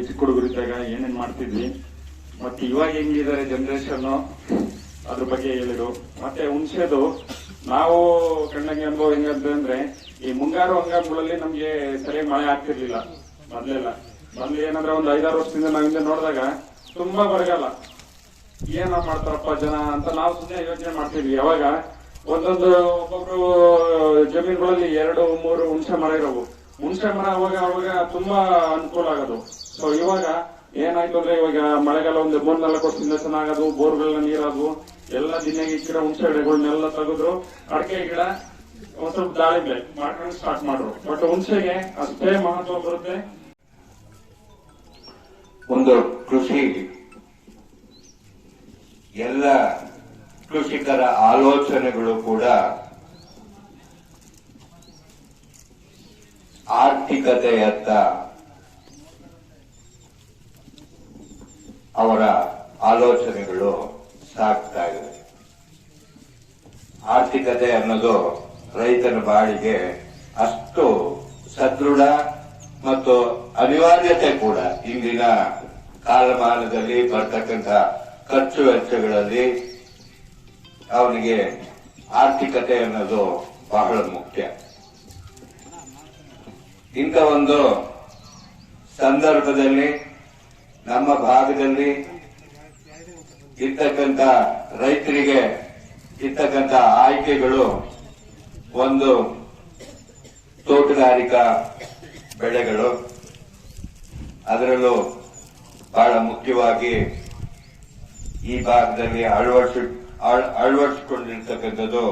ಚಿಕ್ಕ ಹುಡುಗರಿದ್ದಾಗ ಏನೇನ್ ಮಾಡ್ತಿದ್ವಿ ಮತ್ತೆ ಇವಾಗ ಹೆಂಗಿದ್ದಾರೆ ಜನರೇಷನ್ ಅದ್ರ ಬಗ್ಗೆ ಹೇಳಿದ್ರು. ಮತ್ತೆ ಹುಣಸೆದು ನಾವು ಕಣ್ಣಂಗೆ ಅನುಭವ ಹೆಂಗಂತಂದ್ರೆ ಈ ಮುಂಗಾರು ಹಂಗಾಮಗಳಲ್ಲಿ ನಮ್ಗೆ ಸರಿಯಾಗಿ ಮಳೆ ಆಗ್ತಿರ್ಲಿಲ್ಲ ಮೊದ್ಲೆಲ್ಲ. ಮೊದ್ಲು ಏನಂದ್ರೆ ಒಂದು 5-6 ವರ್ಷದಿಂದ ನಾವಿಂದ ನೋಡಿದಾಗ ತುಂಬಾ ಬರಗಾಲ, ಏನೋ ಮಾಡ್ತಾರಪ್ಪ ಜನ ಅಂತ ನಾವು ಸುಮ್ಮನೆ ಯೋಚನೆ ಮಾಡ್ತಿದ್ವಿ. ಯಾವಾಗ ಒಬ್ಬೊಬ್ರು ಜಮೀನುಗಳಲ್ಲಿ 2-3 ಹುಣಸೆ ಮರ ಇರೋವು. ಹುಣಸೆ ಮರ ಅವಾಗ ತುಂಬಾ ಅನುಕೂಲ ಆಗೋದು. ಸೊ ಇವಾಗ ಏನಾಯ್ತು ಅಂದ್ರೆ ಇವಾಗ ಮಳೆಗಾಲ ಒಂದು 3-4 ವರ್ಷದಿಂದ ಚೆನ್ನಾಗೋದು, ಬೋರ್ಗಳನ್ನ ನೀರಾದವು, ಎಲ್ಲ ದಿನ ಇಕ್ಕಿರೋ ಹುಣಸೆ ಗಿಡಗಳನ್ನೆಲ್ಲ ತೆಗೆದ್ರು, ಅಡಿಕೆ ಗಿಡ ಒಂದ್ ಸ್ವಲ್ಪ ದಾಳಿಂಬೆ ಮಾಡ್ಕೊಂಡು ಸ್ಟಾರ್ಟ್ ಮಾಡ್ರು. ಬಟ್ ಹುಣಸೆಗೆ ಅಷ್ಟೇ ಮಹತ್ವ ಬರುತ್ತೆ. ಒಂದು ಕೃಷಿ ಎಲ್ಲ ಕೃಷಿಕರ ಆಲೋಚನೆಗಳು ಕೂಡ ಆರ್ಥಿಕತೆಯತ್ತ ಅವರ ಆಲೋಚನೆಗಳು ಸಾಗ್ತಾ ಇದೆ. ಆರ್ಥಿಕತೆ ಅನ್ನೋದು ರೈತನ ಬಾಳಿಗೆ ಅಷ್ಟು ಸದೃಢ ಮತ್ತು ಅನಿವಾರ್ಯತೆ ಕೂಡ ಇಂದಿನ ಕಾಲಮಾನದಲ್ಲಿ ಬರ್ತಕ್ಕಂಥ ಖರ್ಚು ವೆಚ್ಚಗಳಲ್ಲಿ ಅವನಿಗೆ ಆರ್ಥಿಕತೆ ಅನ್ನೋದು ಬಹಳ ಮುಖ್ಯ. ಇಂಥ ಒಂದು ಸಂದರ್ಭದಲ್ಲಿ ನಮ್ಮ ಭಾಗದಲ್ಲಿ ಇರ್ತಕ್ಕಂಥ ರೈತರಿಗೆ ಇರ್ತಕ್ಕಂಥ ಆಯ್ಕೆಗಳು ಒಂದು ತೋಟಗಾರಿಕಾ ಬೆಳೆಗಳು, ಅದರಲ್ಲೂ ಬಹಳ ಮುಖ್ಯವಾಗಿ ಈ ಭಾಗದಲ್ಲಿ ಅಳವಡಿಸಿಕೊಂಡಿರ್ತಕ್ಕಂಥದ್ದು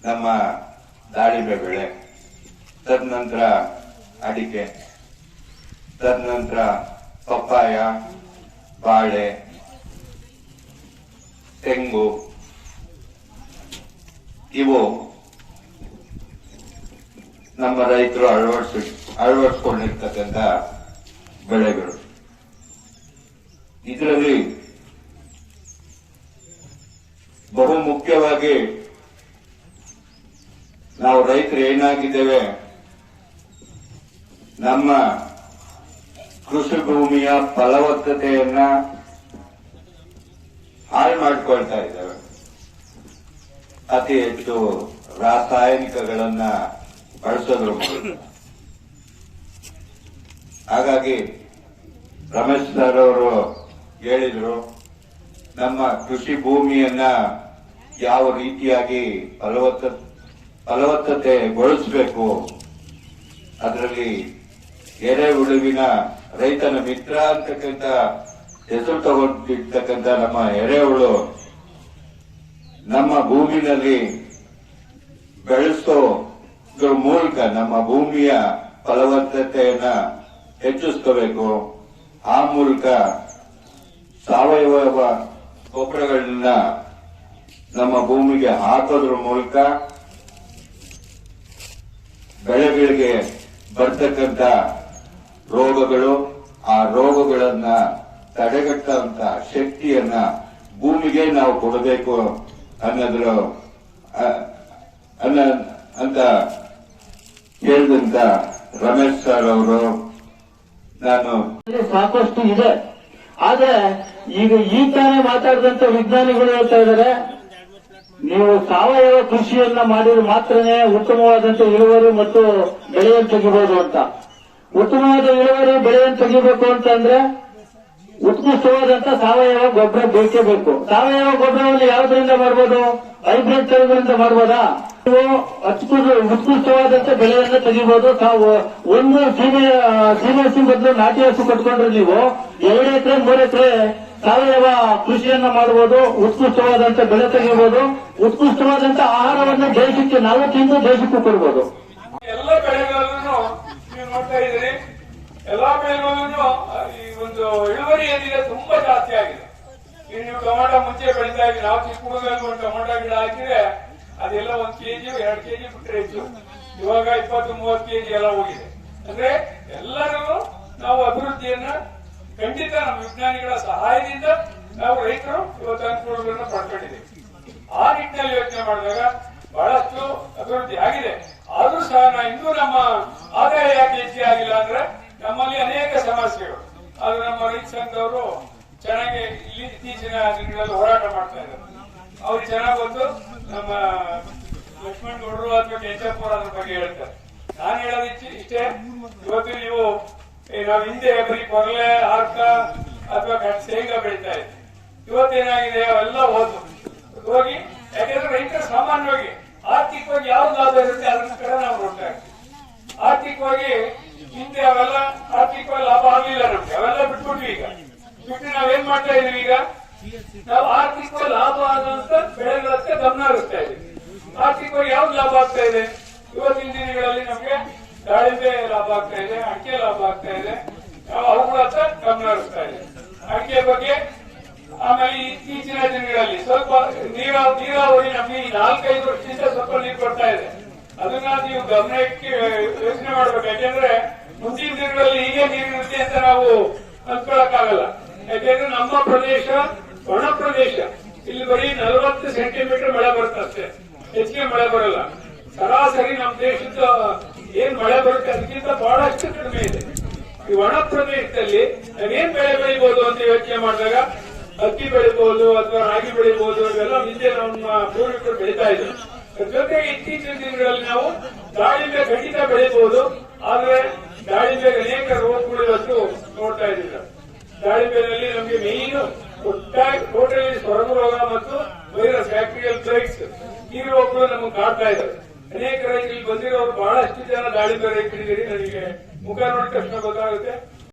ನಮ್ಮ ದಾಳಿಂಬೆ ಬೆಳೆ, ತದನಂತರ ಅಡಿಕೆ, ತದನಂತರ ಪಪ್ಪಾಯ, ಬಾಳೆ, ತೆಂಗು, ಇವು ನಮ್ಮ ರೈತರು ಅಳವಡಿಸಿಕೊಂಡಿರ್ತಕ್ಕಂಥ ಬೆಳೆಗಳು. ಇದರಲ್ಲಿ ಬಹು ಮುಖ್ಯವಾಗಿ ನಾವು ರೈತರು ಏನಾಗಿದ್ದೇವೆ, ನಮ್ಮ ಕೃಷಿ ಭೂಮಿಯ ಫಲವತ್ತತೆಯನ್ನ ಹಾಳು ಮಾಡಿಕೊಳ್ತಾ ಇದ್ದೇವೆ. ಅತಿ ಹೆಚ್ಚು ರಾಸಾಯನಿಕಗಳನ್ನ ಬಳಸೋದ್ರ ಮೂಲಕ. ಹಾಗಾಗಿ ರಮೇಶ್ ಸರ್ ಅವರು ಹೇಳಿದ್ರು, ನಮ್ಮ ಕೃಷಿ ಭೂಮಿಯನ್ನ ಯಾವ ರೀತಿಯಾಗಿ ಫಲವತ್ತತೆಗೊಳಿಸಬೇಕು, ಅದರಲ್ಲಿ ಎರೆಹುಳುವಿನ ರೈತನ ಮಿತ್ರ ಅಂತಕ್ಕಂಥ ಹೆಸರು ತಗೊಂಡಿರ್ತಕ್ಕಂಥ ನಮ್ಮ ಎರೆಹುಳು ನಮ್ಮ ಭೂಮಿನಲ್ಲಿ ಬೆಳೆಸೋದ್ರ ಮೂಲಕ ನಮ್ಮ ಭೂಮಿಯ ಫಲವತ್ತತೆಯನ್ನ ಹೆಚ್ಚಿಸ್ಕೋಬೇಕು. ಆ ಮೂಲಕ ಸಾವಯವ ಗೊಬ್ಬರಗಳನ್ನ ನಮ್ಮ ಭೂಮಿಗೆ ಹಾಕೋದ್ರ ಮೂಲಕ ಬೆಳೆಗಳಿಗೆ ಬರ್ತಕ್ಕಂಥ ರೋಗಗಳು, ಆ ರೋಗಗಳನ್ನ ತಡೆಗಟ್ಟುವಂತ ಶಕ್ತಿಯನ್ನ ಭೂಮಿಗೆ ನಾವು ಕೊಡಬೇಕು ಅನ್ನೋದ್ರ ಅಂತ ಹೇಳಿದಂತ ರಮೇಶ್ ಸರ್ ಅವರು, ನಾನು ಸಾಕಷ್ಟು ಇದೆ. ಆದ್ರೆ ಈಗ ಈ ತಾನೇ ಮಾತಾಡಿದಂತ ವಿಜ್ಞಾನಿಗಳು ಹೇಳ್ತಾ ಇದ್ದಾರೆ, ನೀವು ಸಾವಯವ ಕೃಷಿಯನ್ನ ಮಾಡಿದ್ರೆ ಮಾತ್ರನೇ ಉತ್ತಮವಾದಂತ ಇಳುವರಿ ಮತ್ತು ಬೆಳೆಯನ್ನು ತೆಗಿಬಹುದು ಅಂತ. ಉತ್ತಮವಾದ ಇಳುವರಿ ಬೆಳೆಯನ್ನು ತೆಗಿಬೇಕು ಅಂತಂದ್ರೆ ಉತ್ಕೃಷ್ಟವಾದಂತ ಸಾವಯವ ಗೊಬ್ಬರ ಬೇಕೇ ಬೇಕು. ಸಾವಯವ ಗೊಬ್ಬರವನ್ನು ಯಾವುದರಿಂದ ಮಾಡಬಹುದು? ಹೈಬ್ರಿಡ್ ತಳಿಗಳಿಂದ ಮಾಡಬಹುದಾ? ನೀವು ಉತ್ಕೃಷ್ಟವಾದಂತ ಬೆಳೆಯನ್ನ ತೆಗಿಬಹುದು. ಒಂದು ಸೀಮೆ ಹಸಿ ಬದಲು ನಾಟಿ ಹಸು ಕಟ್ಕೊಂಡ್ರೆ ನೀವು 2 ಎಕರೆ 3 ಎಕರೆ ಸಾವಯವ ಕೃಷಿಯನ್ನ ಮಾಡಬಹುದು. ಉತ್ಕೃಷ್ಟವಾದಂತ ಬೆಳೆ ತೆಗಿಬಹುದು. ಉತ್ಕೃಷ್ಟವಾದಂತ ಆಹಾರವನ್ನು ದೇಶಕ್ಕೆ ನಾವು ತಿಂದು ದೇಶಕ್ಕೂ ಕೊಡಬಹುದು. ಎಲ್ಲ ಬೆಳೆಗಳನ್ನು ನೀವು ನೋಡ್ತಾ ಇದ್ದೀರಿ. ಎಲ್ಲಾ ಬೆಳೆಗಳನ್ನು ಈ ಒಂದು ಇಳುವರಿ ಏನಿದೆ ತುಂಬಾ ಜಾಸ್ತಿ ಆಗಿದೆ. ಈಗ ನೀವು ಟೊಮಾಟೊ ಮುಂಚೆ ಬೆಳೀತಾ ಇದ್ದೀವಿ, ನಾವು ಚಿಕ್ಕ ಹುಡುಗರಲ್ಲಿ ಒಂದು ಟೊಮಾಟೊ ಗಿಡ ಹಾಕಿದ್ರೆ ಅದೆಲ್ಲ 1 ಕೆಜಿ 2 ಕೆಜಿ ಬಿಟ್ಟರೆ ಹೆಚ್ಚು. ಇವಾಗ 20-30 ಕೆಜಿ ಎಲ್ಲ ಹೋಗಿದೆ. ಅಂದ್ರೆ ಎಲ್ಲರಿಗೂ ನಾವು ಅಭಿವೃದ್ಧಿಯನ್ನ ಖಂಡಿತ ನಮ್ಮ ವಿಜ್ಞಾನಿಗಳ ಸಹಾಯದಿಂದ ನಾವು ರೈತರು ಇವತ್ತು ಅನುಕೂಲಗಳನ್ನ ಪಡ್ಕೊಂಡಿದ್ದೀವಿ. ಆ ನಿಟ್ಟಿನಲ್ಲಿ ಯೋಚನೆ ಮಾಡಿದಾಗ ಬಹಳಷ್ಟು ಅಭಿವೃದ್ಧಿ ಆಗಿದೆ. ಆದ್ರೂ ಸಹ ಇನ್ನೂ ನಮ್ಮ ಆದಾಯ ಯಾಕೆ ಹೆಚ್ಚಿಗೆ ಆಗಿಲ್ಲ ಅಂದ್ರೆ ನಮ್ಮಲ್ಲಿ ಅನೇಕ ಸಮಸ್ಯೆಗಳು. ಆದ್ರೆ ನಮ್ಮ ರೈತ ಸಂಘದವರು ಚೆನ್ನಾಗಿ ಇಲ್ಲಿ ಇತ್ತೀಚಿನ ದಿನಗಳಲ್ಲಿ ಹೋರಾಟ ಮಾಡ್ತಾ ಇದ್ದಾರೆ. ಅವ್ರು ಚೆನ್ನಾಗಿ ಬಂದು ನಮ್ಮ ಲಕ್ಷ್ಮಣ್ ಗೌಡರು ಅಥವಾ ಕೆಂಚಪ್ಪರು ಅದ್ರ ಬಗ್ಗೆ ಹೇಳ್ತಾರೆ. ನಾನು ಹೇಳೋದು ಇಷ್ಟೇ, ಇವತ್ತು ನೀವು ನಾವು ಹಿಂದೆ ಬರೀ ಕೊರಲೆ ಹಾರ್ಕ ಅಥವಾ ಶೇಂಗಾ ಬೆಳೀತಾ ಇದ್ವಿ. ಇವತ್ತೇನಾಗಿದೆ, ಅವೆಲ್ಲ ಹೋಗಿ ಯಾಕೆಂದ್ರೆ ರೈತರು ಸಾಮಾನ್ಯವಾಗಿ ಆರ್ಥಿಕವಾಗಿ ಯಾವ್ದು ಲಾಭ ಇರುತ್ತೆ ಅದ್ರ ಕಡೆ ನಾವು ನೋಡ್ತಾ ಇರ್ತೀವಿ. ಆರ್ಥಿಕವಾಗಿ ಹಿಂದೆ ಅವೆಲ್ಲ ಆರ್ಥಿಕವಾಗಿ ಲಾಭ ಆಗ್ಲಿಲ್ಲ ನಮ್ಗೆ, ಅವೆಲ್ಲ ಬಿಟ್ಬಿಟ್ವಿ. ಈಗ ಬಿಟ್ಟು ನಾವೇನ್ ಮಾಡ್ತಾ ಇದೀವಿ, ಈಗ ನಾವು ಆರ್ಥಿಕವಾಗಿ ಲಾಭ ಆದಂತ ಬೆಳೆಗಳತ್ತ ಗಮನ ಹರಿಸ್ತಾ ಇದೀವಿ. ಆರ್ಥಿಕವಾಗಿ ಯಾವ್ದು ಲಾಭ ಆಗ್ತಾ ಇದೆ, ಇವತ್ತಿನ ದಿನಗಳಲ್ಲಿ ನಮ್ಗೆ ದಾಳಿಂಬೆ ಲಾಭ ಆಗ್ತಾ ಇದೆ, ಅಡಿಕೆ ಲಾಭ ಆಗ್ತಾ ಇದೆ, ಅವುಗಳತ್ತ ಗಮನ ಹರಿಸ್ತಾ ಇದೆ. ಅಡಿಕೆ ಬಗ್ಗೆ ಆಮೇಲೆ ಇತ್ತೀಚಿನ ದಿನಗಳಲ್ಲಿ ಸ್ವಲ್ಪ ನೀರಾವರಿ ನಮ್ಗೆ 4-5 ವರ್ಷದಿಂದ ಸ್ವಲ್ಪ ನೀರು ಬರ್ತಾ ಇದೆ. ಅದನ್ನ ನೀವು ಗಮನಕ್ಕೆ ಯೋಚನೆ ಮಾಡ್ಬೇಕು. ಯಾಕೆಂದ್ರೆ ಮುಂದಿನ ದಿನಗಳಲ್ಲಿ ಹೀಗೆ ನೀರಿರುತ್ತೆ ಅಂತ ನಾವು ಅಂದ್ಕೊಳಕ್ಕಾಗಲ್ಲ. ಯಾಕೆಂದ್ರೆ ನಮ್ಮ ಪ್ರದೇಶ ಒಣ ಪ್ರದೇಶ, ಇಲ್ಲಿ ಬರೀ 40 ಸೆಂಟಿಮೀಟರ್ ಮಳೆ ಬರುತ್ತೆ, ಹೆಚ್ಚಿಗೆ ಮಳೆ ಬರಲ್ಲ. ಸರಾಸರಿ ನಮ್ಮ ದೇಶದ ಏನ್ ಮಳೆ ಬರುತ್ತೆ ಅದಕ್ಕಿಂತ ಬಹಳಷ್ಟು ಕಡಿಮೆ ಇದೆ. ಈ ಒಣ ಪ್ರದೇಶದಲ್ಲಿ ನಾವೇನ್ ಬೆಳೆ ಬೆಳಿಬಹುದು ಅಂತ ಯೋಚನೆ ಮಾಡಿದಾಗ ಅಕ್ಕಿ ಬೆಳಿಬಹುದು ಅಥವಾ ರಾಗಿ ಬೆಳಿಬಹುದು, ಇವೆಲ್ಲ ಹಿಂದೆ ನಮ್ಮ ಪೂರ್ವಿಕರು ಬೆಳೀತಾ ಇದ್ರು. ಜೊತೆಗೆ ಇತ್ತೀಚಿನ ದಿನಗಳಲ್ಲಿ ನಾವು ದಾಳಿಂಬೆ ಖಂಡಿತ ಬೆಳಿಬಹುದು. ಆದ್ರೆ ದಾಳಿಂಬೆಗೆ ಅನೇಕ ರೋಗಗಳು ಇವತ್ತು ನೋಡ್ತಾ ಇದ್ದೀವಿ. ದಾಳಿಂಬೆನಲ್ಲಿ ನಮಗೆ ಮೇನ್ ಟೋಟಲಿ ಸೊರಗು ರೋಗ ಮತ್ತು ವೈರಸ್ ಬ್ಯಾಕ್ಟೀರಿಯಲ್ ಪ್ಲೈಟ್ಸ್, ಈ ರೋಗಗಳು ನಮಗೆ ಕಾಡ್ತಾ ಇದ್ದಾರೆ. ಅನೇಕ ರೈತರಿಗೆ ಬಂದಿರೋರು ಬಹಳಷ್ಟು ಜನ ದಾಳಿಂಬೆ ರೈತರಿದ್ದೀರಿ. ನನಗೆ ಮುಖ ನೋಡಿದ ತಕ್ಷಣ ಗೊತ್ತಾಗುತ್ತೆ.